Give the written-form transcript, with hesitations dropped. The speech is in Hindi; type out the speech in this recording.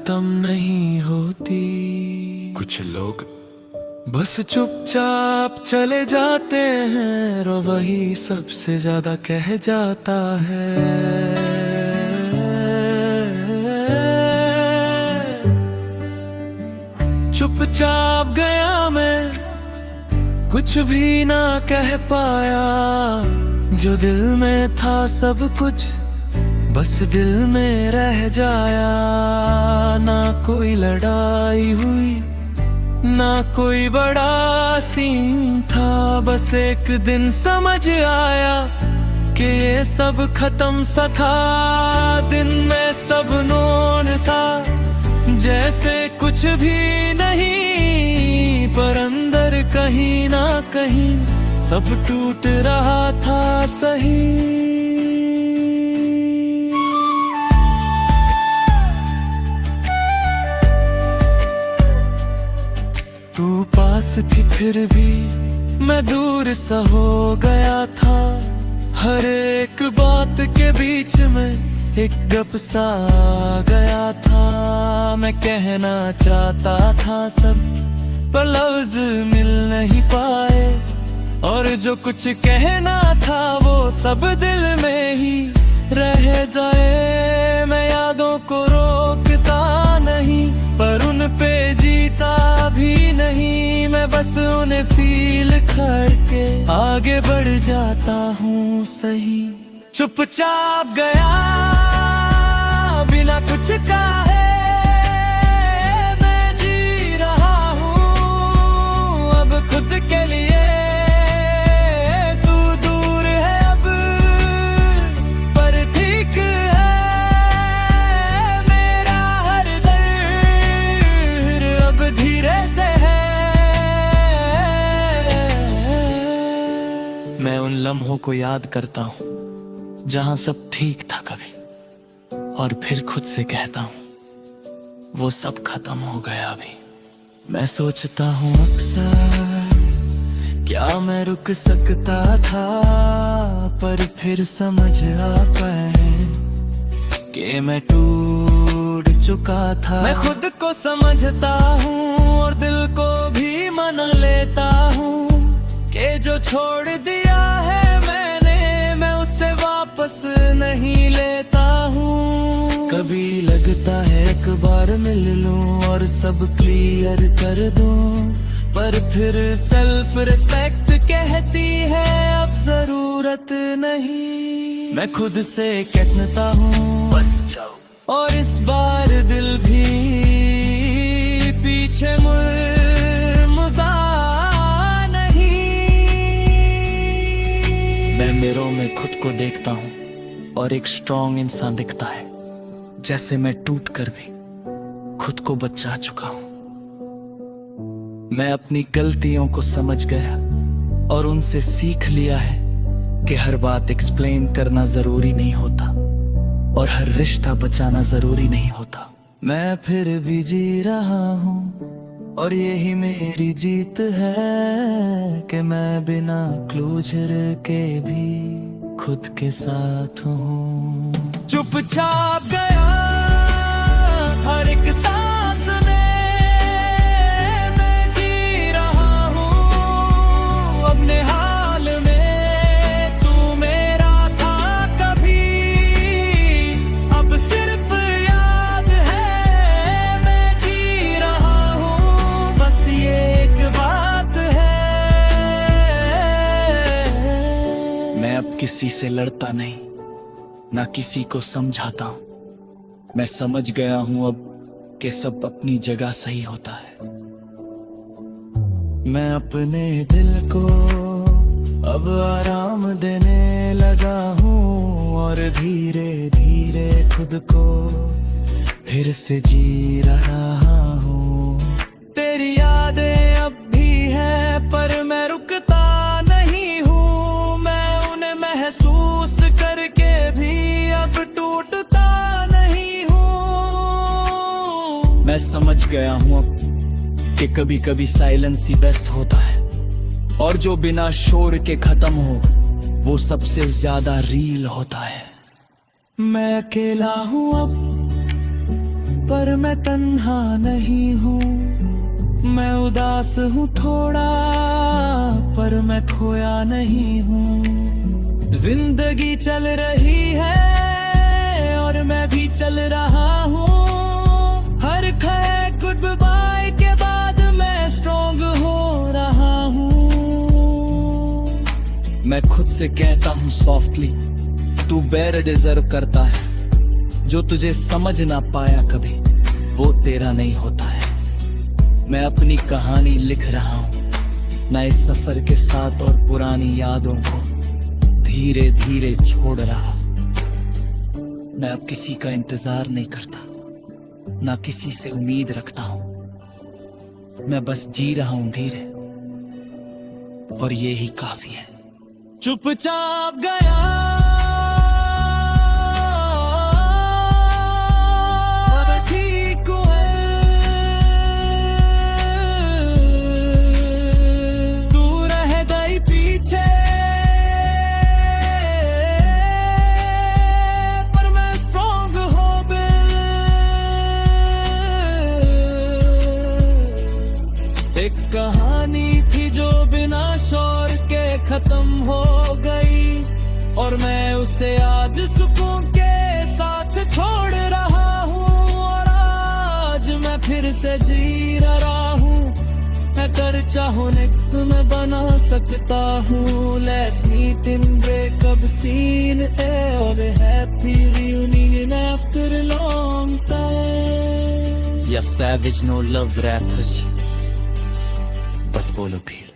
खत्म नहीं होती। कुछ लोग बस चुपचाप चले जाते हैं और वही सबसे ज्यादा कह जाता है। चुपचाप गया मैं, कुछ भी ना कह पाया। जो दिल में था सब कुछ बस दिल में रह जाया। ना कोई लड़ाई हुई, ना कोई बड़ा सीन था। बस एक दिन समझ आया कि ये सब खत्म सा था। दिन में सब नोन था, जैसे कुछ भी नहीं, पर अंदर कहीं ना कहीं सब टूट रहा था सही। तू पास थी फिर भी मैं दूर सा हो गया था। हर एक बात के बीच में एक गप सा आ गया था। मैं कहना चाहता था सब, पर लफ्ज मिल नहीं पाए। और जो कुछ कहना था वो सब दिल में ही रह जाए। मैं यादों को रोकता नहीं, पर उन पे जीता भी नहीं। मैं बस उन्हें फील करके आगे बढ़ जाता हूँ सही। चुपचाप गया बिना कुछ कहे, मैं जी रहा हूँ अब खुद के लिए। तू दूर है अब, पर ठीक है मेरा हर दर्द अब धीरे से है। मैं उन लम्हों को याद करता हूँ जहाँ सब ठीक था कभी, और फिर खुद से कहता हूँ वो सब खत्म हो गया अभी। मैं सोचता हूँ अक्सर क्या मैं रुक सकता था, पर फिर समझ आता है कि मैं टूट चुका था। मैं खुद को समझता हूँ और दिल को भी मान लेता हूँ कि जो छोड़ दिया है मैंने, मैं उससे वापस नहीं लेता हूँ। कभी लगता है एक बार मिल लूं और सब क्लियर कर दूं, पर फिर सेल्फ रिस्पेक्ट कहती है अब जरूरत नहीं। मैं खुद से कहता हूँ बस जाओ, और इस बार दिल भी पीछे मुड़ता नहीं। मैं मिरर में खुद को देखता हूँ और एक स्ट्रॉन्ग इंसान दिखता है, जैसे मैं टूट कर भी खुद को बचा चुका हूँ। मैं अपनी गलतियों को समझ गया और उनसे सीख लिया है कि हर बात एक्सप्लेन करना जरूरी नहीं होता और हर रिश्ता बचाना जरूरी नहीं होता। मैं फिर भी जी रहा हूँ और यही मेरी जीत है कि मैं बिना क्लोजर के भी खुद के साथ हूँ। चुपचाप गया हर एक सांस में, मैं जी रहा हूँ अपने हाल में। तू मेरा था कभी, अब सिर्फ याद है। मैं जी रहा हूँ बस ये एक बात है। मैं अब किसी से लड़ता नहीं, ना किसी को समझाता हूँ। मैं समझ गया हूँ अब कि सब अपनी जगह सही होता है। मैं अपने दिल को अब आराम देने लगा हूँ और धीरे धीरे खुद को फिर से जी रहा हूँ। तेरी यादें अब भी है पर मैं रुकता नहीं हूँ। मैं उन्हें महसूस करके भी अब टूटता नहीं हूँ। मैं समझ गया हूँ अब कि कभी कभी साइलेंस ही बेस्ट होता है, और जो बिना शोर के खत्म हो वो सबसे ज्यादा रील होता है। मैं अकेला हूँ अब पर मैं तन्हा नहीं हूँ, मैं उदास हूँ थोड़ा पर मैं खोया नहीं हूँ। जिंदगी चल रही है और मैं भी चल रहा हूँ, हर खैर गुड बाय के बाद मैं स्ट्रॉन्ग हो रहा हूँ। मैं खुद से कहता हूँ सॉफ्टली, तू बेर डिजर्व करता है, जो तुझे समझ ना पाया कभी वो तेरा नहीं होता है। मैं अपनी कहानी लिख रहा हूँ नए सफर के साथ और पुरानी यादों को धीरे धीरे छोड़ रहा। मैं अब किसी का इंतजार नहीं करता, ना किसी से उम्मीद रखता हूँ। मैं बस जी रहा हूँ धीरे और ये ही काफी है। चुपचाप गया एक कहानी थी जो बिना शोर के खत्म हो गई, और मैं उसे आज सुकून के साथ छोड़ रहा हूँ। और आज मैं फिर से जी रहा हूँ, अगर चाहो नेक्स्ट मैं बना सकता हूँ। Let's meet in breakup scene or a happy reunion after a long time. या savage no love rappers, बस बोलो भी।